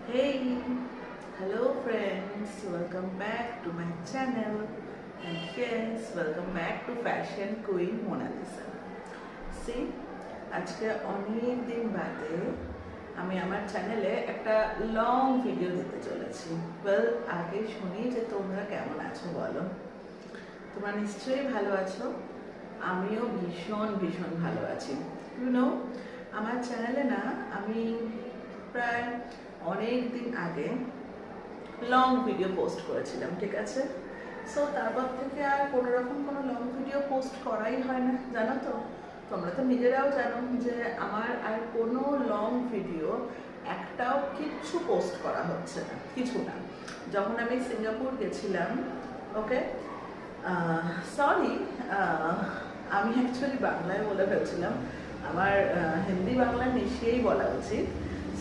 Hey, hello friends, welcome back to my channel and yes, welcome back to Fashion Queen Mona Lisa. See, আজকে অনেক দিন বাদে আমি আমার চ্যানেলে একটা লং ভিডিও দিতে চলেছি। ওয়েল, আগে শুনি যে তোমরা কেমন আছো বলো। তোমরা নিশ্চয়ই ভালো আছো, আমিও ভীষণ ভীষণ ভালো আছি। ইউ নো, আমার চ্যানেলে না আমি প্রায় অনেক দিন আগে লং ভিডিও পোস্ট করেছিলাম, ঠিক আছে। সো তারপর থেকে আর কোনো রকম কোনো লং ভিডিও পোস্ট করাই হয় না, জানো তো। তোমরা তো নিজেরাও জানো যে আমার আর কোনো লং ভিডিও একটাও কিচ্ছু পোস্ট করা হচ্ছে না, কিছু না। যখন আমি সিঙ্গাপুর গেছিলাম, ওকে, সরি, আমি অ্যাকচুয়ালি বাংলায় বলে ফেলছিলাম, আমার হিন্দি बांग्ला मिशिए ही बोला उचित।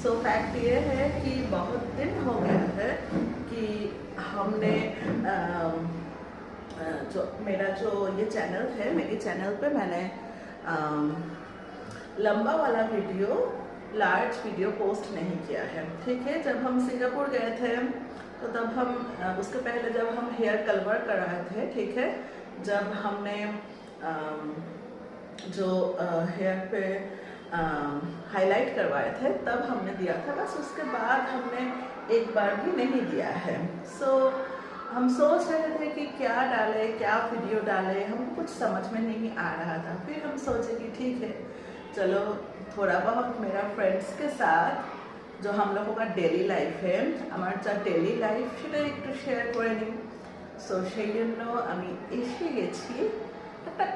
सो फैक्ट ये है कि बहुत दिन हो गया है कि हमने जो मेरा जो ये चैनल है, मेरी चैनल पे मैंने लंबा वाला वीडियो, लार्ज वीडियो पोस्ट नहीं किया है, ठीक है। जब हम सिंगापुर गए थे तो तब हम उसके पहले जब हम हेयर कलर कराए थे, ठीक है, जब हमने जो हेयर पे हाईलाइट करवाए थे तब हमने दिया था, बस उसके बाद हमने एक बार भी नहीं दिया है। सो हम सोच रहे थे कि क्या डालें, क्या वीडियो डालें, हमको कुछ समझ में नहीं आ रहा था। फिर हम सोचे कि ठीक है, चलो थोड़ा बहुत मेरा फ्रेंड्स के साथ जो हम लोगों का डेली लाइफ है, हमारे যা डेली लाइफ সেটা একটু শেয়ার করে নিই। সো সেই জন্য আমি এসে গেছি একটা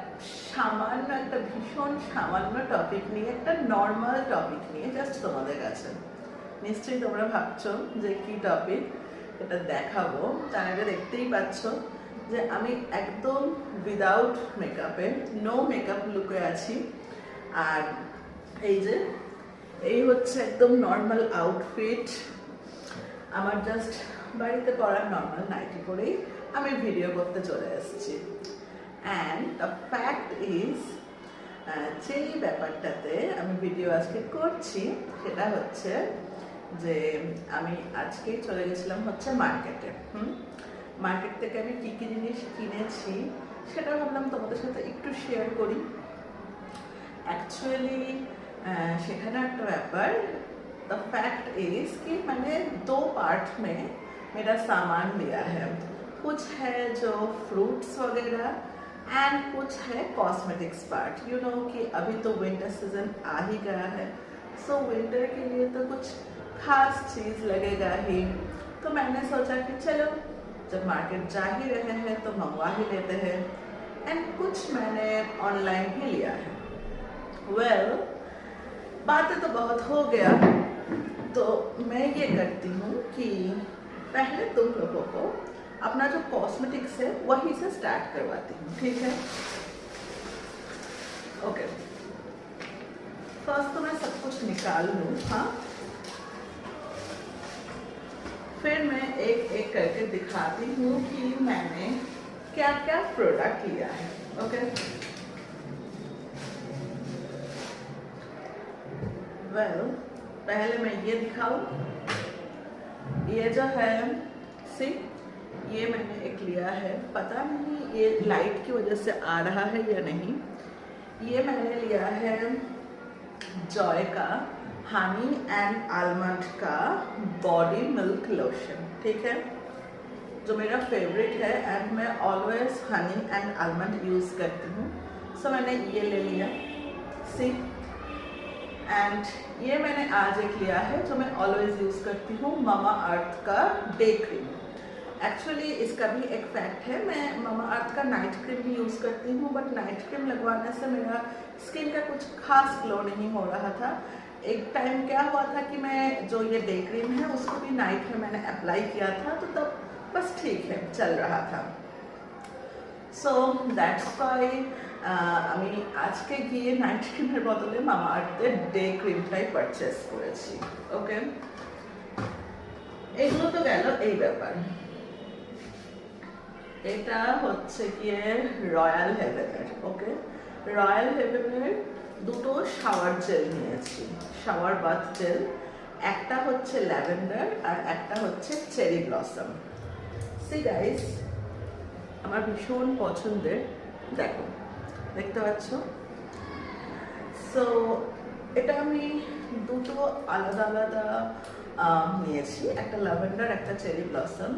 সামান্য, একটা ভীষণ সামান্য টপিক নিয়ে, একটা নর্মাল টপিক নিয়ে জাস্ট তোমাদের কাছে। নিশ্চয়ই তোমরা ভাবছো যে কি টপিক, এটা দেখাবো। তার আগে দেখতেই পাচ্ছ যে আমি একদম উইদাউট মেকআপে, নো মেকআপ লুকে আছি। আর এই যে এই হচ্ছে একদম নর্মাল আউটফিট আমার, জাস্ট বাড়িতে পরা নর্মাল নাইটি পরেই আমি ভিডিও করতে চলে এসেছি। অ্যান্ড দ্য ফ্যাক্ট ইজ, যেই ব্যাপারটাতে আমি ভিডিও আজকে করছি সেটা হচ্ছে যে আমি আজকেই চলে গেছিলাম হচ্ছে মার্কেটে। মার্কেট থেকে আমি কী কী জিনিস কিনেছি সেটা ভাবলাম তোমাদের সাথে একটু শেয়ার করি। অ্যাকচুয়ালি সেখানে একটা ব্যাপার, দ্য फैक्ट इज कि मैंने 2 पार्ट में मेरा सामान लिया है। कुछ है जो फ्रूट्स वगैरह एंड कुछ है कॉस्मेटिक्स पार्ट। यू नो कि अभी तो विंटर सीजन आ ही गया है, सो विंटर के लिए तो कुछ खास चीज़ लगेगा ही। तो मैंने सोचा कि चलो जब मार्केट जा ही रहे हैं तो मंगवा ही लेते हैं। एंड कुछ मैंने ऑनलाइन ही लिया है। वेल, बातें तो बहुत हो गया, तो मैं ये करती हूँ कि पहले तुम लोगों को अपना जो कॉस्मेटिक्स है वहीं से स्टार्ट करवाती हूँ, ठीक है। ओके, फर्स्ट तो मैं सब कुछ निकाल लूँ, हाँ, फिर मैं एक एक करके दिखाती हूँ कि मैंने क्या क्या प्रोडक्ट लिया है। ओके, वेल, पहले मैं ये दिखाऊं। ये जो है, सी, ये मैंने एक लिया है, पता नहीं ये लाइट की वजह से आ रहा है या नहीं। ये मैंने लिया है जॉय का हनी एंड आलमंड का बॉडी मिल्क लोशन, ठीक है, जो मेरा फेवरेट है एंड मैं always honey and almond use करती हूँ। सो मैंने ये ले लिया, सी। एंड ये मैंने आज एक लिया है जो मैं ऑलवेज यूज़ करती हूँ, मामा अर्थ का डे क्रीम। एक्चुअली इसका भी एक फैक्ट है, मैं मामा अर्थ का नाइट क्रीम भी यूज़ करती हूँ, बट नाइट क्रीम लगवाने से मेरा स्किन का कुछ खास ग्लो नहीं हो रहा था। एक टाइम क्या हुआ था कि मैं जो ये डे क्रीम है उसको भी नाइट में मैंने अप्लाई किया था, तो तब बस ठीक है, चल रहा था। सो दैट्स वाई আমি আজকে গিয়ে নাইট ক্রিমের বদলে মামা আর্থের ডে ক্রিমটাই পারচেস করেছি। ওকে, এগুলো তো গেল এই ব্যাপার। এটা হচ্ছে গিয়ে রয়্যাল হেভেনের, ওকে, রয়্যাল হেভেনের দুটো শাওয়ার জেল নিয়েছি, শাওয়ার বাথ জেল। একটা হচ্ছে ল্যাভেন্ডার আর একটা হচ্ছে চেরি ব্লসম। সি গাইস, আমার ভীষণ পছন্দের, দেখো দেখতে পাচ্ছ। সো এটা আমি দুটো আলাদা আলাদা নিয়েছি, একটা ল্যাভেন্ডার একটা চেরি ব্লসম।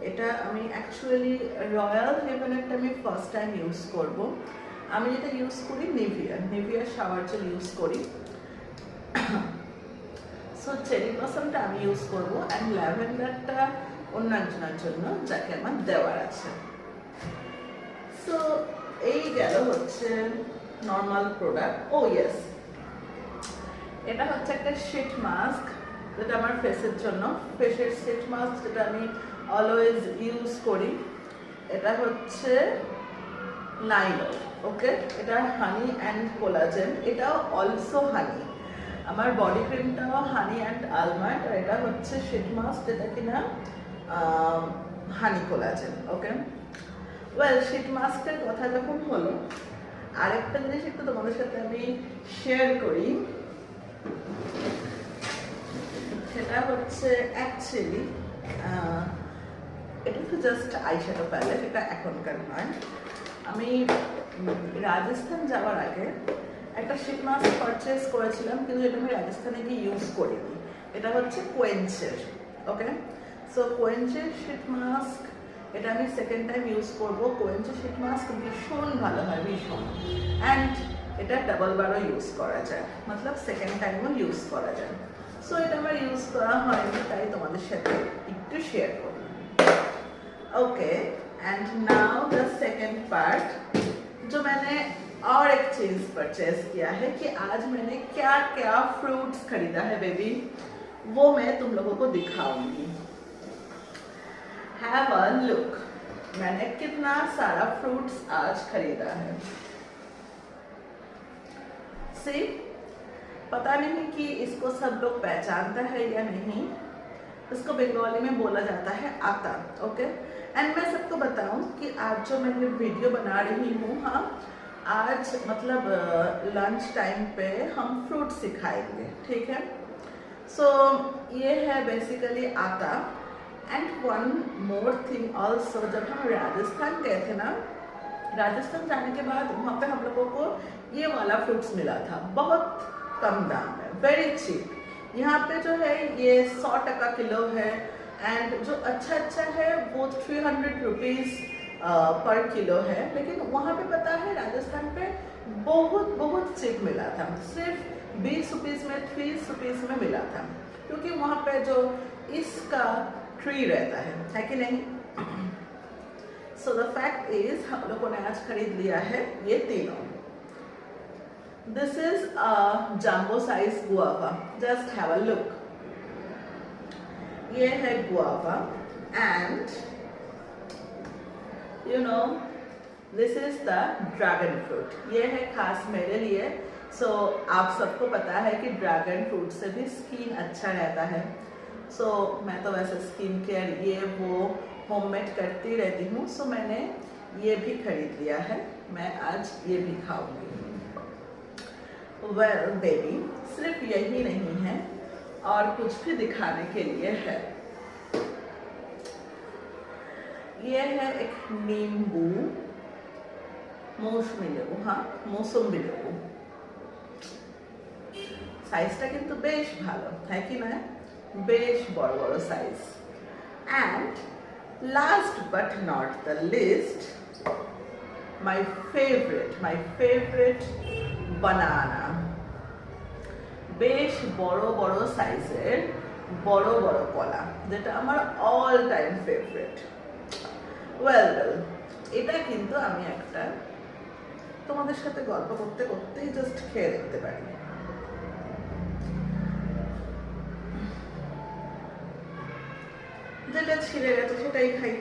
এটা আমি অ্যাকচুয়ালি রয়্যাল হেভেনেরটা আমি ফার্স্ট টাইম ইউজ করব। আমি যেটা ইউজ করি নিভিয়া শাওয়ার জেল ইউজ করি। সো চেরি ব্লসমটা আমি ইউজ করব অ্যান্ড ল্যাভেন্ডারটা অন্য একজনের জন্য যাকে আমার দেওয়ার আছে। সো এই গেল হচ্ছে নর্মাল প্রোডাক্ট। ও ইয়েস, এটা হচ্ছে একটা শিট মাস্ক যেটা আমার ফেসের জন্য, ফেসের শিট মাস্ক যেটা আমি অলওয়েজ ইউজ করি। এটা হচ্ছে নাইলো, ওকে। এটা হানি অ্যান্ড কোলাজেন, এটাও অলসো হানি। আমার বডি ক্রিমটাও হানি অ্যান্ড আলমন্ড, আর এটা হচ্ছে শিট মাস্ক যেটা কিনা হানি কোলাজেন, ওকে। ওয়েল, শিট মাস্কের কথা যখন হলো, আরেকটা জিনিস একটু তোমাদের সাথে আমি শেয়ার করি। সেটা হচ্ছে অ্যাকচুয়ালি এটা তো জাস্ট আইশ্যাডো প্যালেট, এটা এখনকার নয়। আমি রাজস্থান যাওয়ার আগে একটা শিট মাস্ক পারচেস করেছিলাম, কিন্তু এটা আমি রাজস্থানে গিয়ে ইউজ করিনি। এটা হচ্ছে কোয়েঞ্চের, ওকে। সো কোয়েঞ্চের শিট মাস্ক, এটা আমি সেকেন্ড টাইম ইউজ করব। কোয়েঞ্চের শিট মাস্ক ভীষণ ভালো হয়, ভীষণ। অ্যান্ড এটা ডাবল বারও ইউজ করা যায়, মতলব সেকেন্ড টাইমও ইউজ করা যায়। সো এটা আমার ইউজ করা হয়নি, তাই তোমাদের সাথে একটু শেয়ার করব, okay. And now the second part, जो मैंने और एक चीज परचेज किया है कि आज मैंने क्या क्या फ्रूट्स खरीदा है बेबी, वो मैं तुम लोगों को दिखाऊंगी। हैव अ लुक, मैंने कितना सारा फ्रूट्स आज खरीदा है। सी, पता नहीं कि इसको सब लोग पहचानता है या नहीं। इसको बंगाली में बोला जाता है आता, ओके। एंड मैं सबको बताऊं कि आज जो मैं ये वीडियो बना रही हूँ, हाँ, आज मतलब लंच टाइम पे हम फ्रूट सिखाएंगे, ठीक है। सो ये है बेसिकली आता। And one more thing also, जब हम राजस्थान गए थे ना, राजस्थान जाने के बाद वहाँ पे हम लोगों को ये वाला फ्रूट्स मिला था, बहुत कम दाम में, वेरी चीप। यहाँ पे जो है ये 100 किलो है, एंड जो अच्छा है वो 300 रुपीज़ पर किलो है। लेकिन वहाँ पे पता है राजस्थान पे बहुत चीप मिला था, सिर्फ 20 रुपीज़ में, 30 रुपीज़ में मिला था, क्योंकि वहाँ पे जो इसका ट्री रहता है कि नहीं। सो द फैक्ट इज, हम लोगों ने आज खरीद लिया है ये तीनों। This is a jumbo size guava. Just have a look. ये है guava and you know this is the dragon fruit. ये है खास मेरे लिए। So आप सबको पता है कि ड्रैगन फ्रूट से भी स्किन अच्छा रहता है। So मैं तो वैसे स्किन केयर ये वो होममेड करती रहती हूँ। So मैंने ये भी खरीद लिया है, मैं आज ये भी खाऊंगी। वेल बेबी, सिर्फ यही नहीं है, और कुछ भी दिखाने के लिए है। ये है एक नींबू, मौसमी लेबू, हाँ मौसम्बी लेबू। साइजটা কিন্তু বেশ ভালো, है कि ना, বেশ বড় বড় size. And last but not the list, my favorite বানানা। বেশ বড় বড় সাইজের বড় বড় কলা, যেটা আমার অল টাইম ফেভারিট। ওয়েল এটা কিন্তু আমি একটা তোমাদের সাথে গল্প করতে করতেই জাস্ট খেয়ে দেখতে পারি। যেটা ছিঁড়ে গেছে সেটাই খাই।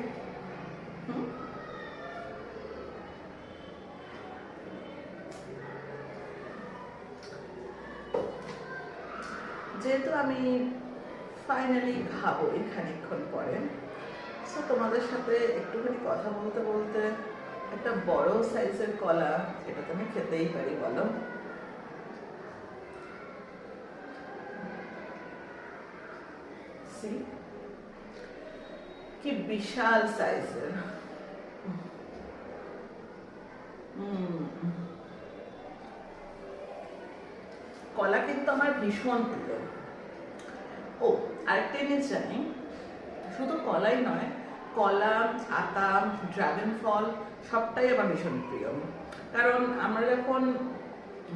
যেহেতু আমি ফাইনালি খাবো খানিকক্ষণ পরে, সো তোমাদের সাথে একটুখানি কথা বলতে বলতে একটা বড় সাইজের কলা, এটা তো আমি খেতেই পারি বলো। সি কি বিশাল সাইজের। কলা কিন্তু আমার ভীষণ প্রিয়। ও আরেকটা জিনিস জানি, শুধু কলাই নয়, কলা, আতা, ড্রাগন ফল সবটাই আমার ভীষণ প্রিয়। কারণ আমরা যখন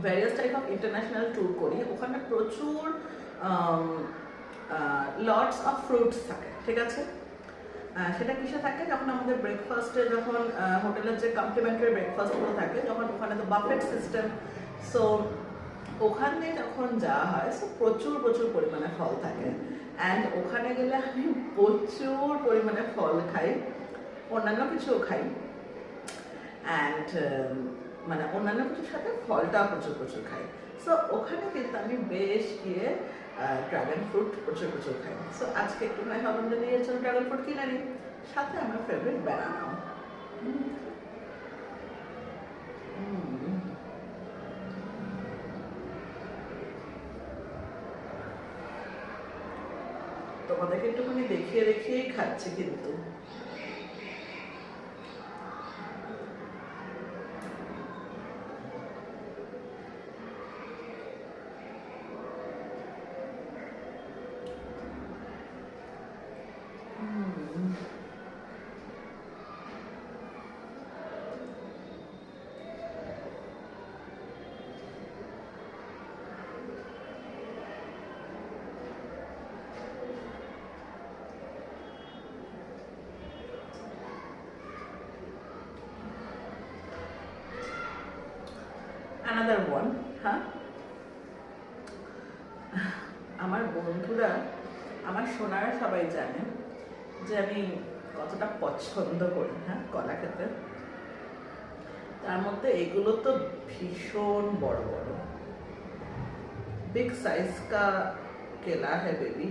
various type of international tour করি, ওখানে প্রচুর লটস অফ ফ্রুটস থাকে, ঠিক আছে? সেটা কিসে থাকে, যখন আমাদের ব্রেকফাস্টে, যখন হোটেলের যে কমপ্লিমেন্টারি ব্রেকফাস্টগুলো থাকে, যখন ওখানে তো বাফেট সিস্টেম, সো ওখানে যখন যাওয়া হয়, সো প্রচুর প্রচুর পরিমাণে ফল থাকে। অ্যান্ড ওখানে গেলে আমি প্রচুর পরিমাণে ফল খাই, অন্যান্য কিছুও খাই। অ্যান্ড মানে অন্যান্য কিছুর সাথে ফলটাও প্রচুর প্রচুর খাই। সো ওখানে কিন্তু আমি বেশ গিয়ে ড্রাগন ফ্রুট প্রচুর প্রচুর খাই। সো আজকে একটু নয় ভাবলাম যে নিয়ে চলো ড্রাগন ফ্রুট কিনে নিই, সাথে আমার ফেভারিট ব্যানানাও। তোমাদেরকে একটুখানি দেখিয়ে দেখিয়েই খাচ্ছি কিন্তু। Another one, হ্যাঁ, আমার বন্ধুরা, আমার সোনারা সবাই জানে যে আমি কতটা পছন্দ করি, হ্যাঁ, কলা খেতে। তার মধ্যে এগুলো তো ভীষণ বড় বড়, बिग साइज का केला है बेबी।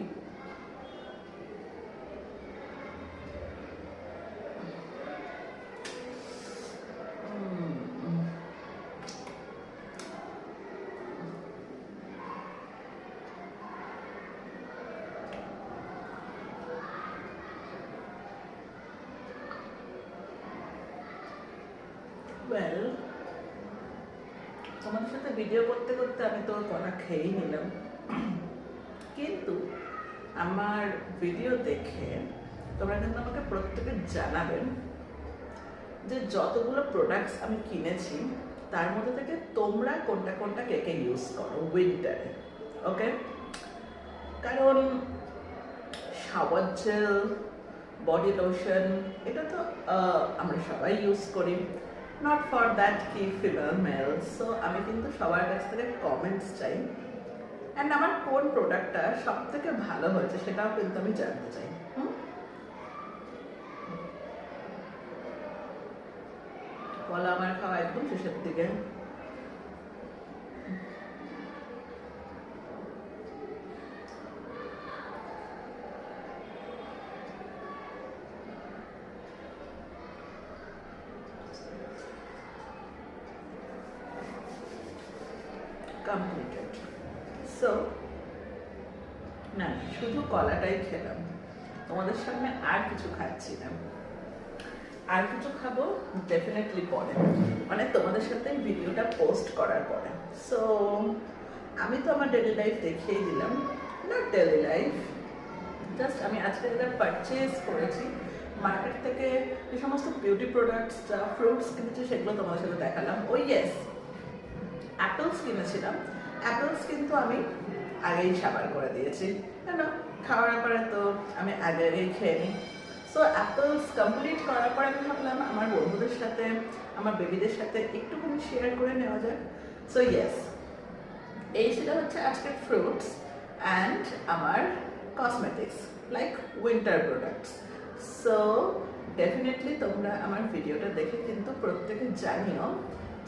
ওয়েল, তোমাদের সাথে ভিডিও করতে করতে আমি তো কলা খেয়েই নিলাম, কিন্তু আমার ভিডিও দেখে তোমরা কিন্তু আমাকে প্রত্যেকে জানাবেন যে যতগুলো প্রোডাক্টস আমি কিনেছি তার মধ্যে থেকে তোমরা কোনটা কোনটা কে কে ইউজ করো উইন্টারে, ওকে? কারণ শাওয়ার জেল, বডি লোশন, এটা তো আমরা সবাই ইউজ করি, নট ফর দ্যাট কি ফিমেল মেল। সো আমি কিন্তু সবার কাছ থেকে কমেন্টস চাই, অ্যান্ড আমার কোন প্রোডাক্টটা সব থেকে ভালো হয়েছে সেটাও কিন্তু আমি জানতে চাই। কলা আমার খাওয়া একদম শেষের দিকে। কমপ্লিটেড। সো না, শুধু কলাটাই খেলাম, তোমাদের সামনে আর কিছু খাচ্ছি না। আর কিছু খাবো ডেফিনেটলি পরে, মানে তোমাদের সাথে ভিডিওটা পোস্ট করার পরে। সো আমি তো আমার ডেলি লাইফ দেখিয়েই দিলাম, নট ডেলি লাইফ, জাস্ট আমি আজকে যেটা পারচেজ করেছি মার্কেট থেকে, যে সমস্ত বিউটি প্রোডাক্টসটা, ফ্রুটস কিনেছি সেগুলো তোমাদের সাথে দেখালাম। ওই ইয়েস, অ্যাপেলস কিনেছিলাম, অ্যাপেলস কিন্তু আমি আগেই সাবার করে দিয়েছি, কেন খাওয়ার পরে তো আমি আগেই খেয়ে নিই। সো অ্যাপেলস কমপ্লিট করার পরে আমি ভাবলাম আমার বন্ধুদের সাথে, আমার বেবিদের সাথে একটুখানি শেয়ার করে নেওয়া যায়। সো ইয়েস, এই সেটা হচ্ছে আজকের ফ্রুটস অ্যান্ড আমার cosmetics like winter products. So definitely তোমরা আমার ভিডিওটা দেখে কিন্তু প্রত্যেকে জানিও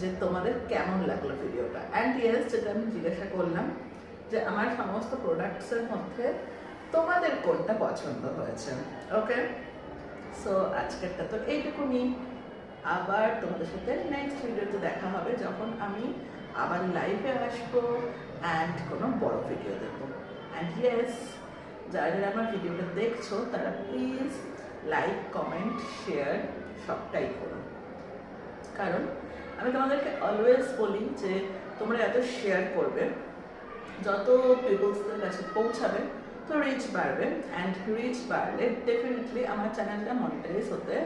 যে তোমাদের কেমন লাগলো ভিডিওটা। অ্যান্ড ইয়েস, যেটা আমি জিজ্ঞাসা করলাম যে আমার সমস্ত প্রোডাক্টসের মধ্যে তোমাদের কোনটা পছন্দ হয়েছে, ওকে? সো আজকেরটা তো এইটুকুনি, আবার তোমাদের সাথে নেক্সট ভিডিওতে দেখা হবে যখন আমি আবার লাইভে আসবো অ্যান্ড কোনো বড় ভিডিও দেবো। অ্যান্ড ইয়েস, যারা যারা আমার ভিডিওটা দেখছো তারা প্লিজ লাইক, কমেন্ট, শেয়ার সবটাই করো। কারণ আমি তোমাদেরকে অলওয়েজ বলি যে তোমরা এত শেয়ার করবে, যত পিপলসদের কাছে পৌঁছাবে তো রিচ বাড়বে, অ্যান্ড রিচ বাড়লে ডেফিনেটলি আমার চ্যানেলটা মনিটাইজ হতে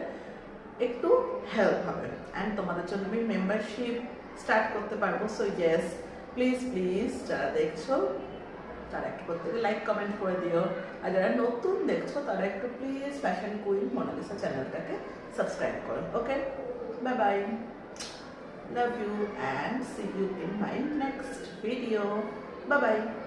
একটু হেল্প হবে, অ্যান্ড তোমাদের জন্য আমি মেম্বারশিপ স্টার্ট করতে পারবো। সো ইয়েস, প্লিজ প্লিজ যারা দেখছো তারা একটু প্রত্যেকে লাইক কমেন্ট করে দিও, আর যারা নতুন দেখছো তারা একটু প্লিজ ফ্যাশন কুইন মোনালিসা চ্যানেলটাকে সাবস্ক্রাইব করো। Okay, bye bye, love you and see you in my next video. Bye bye.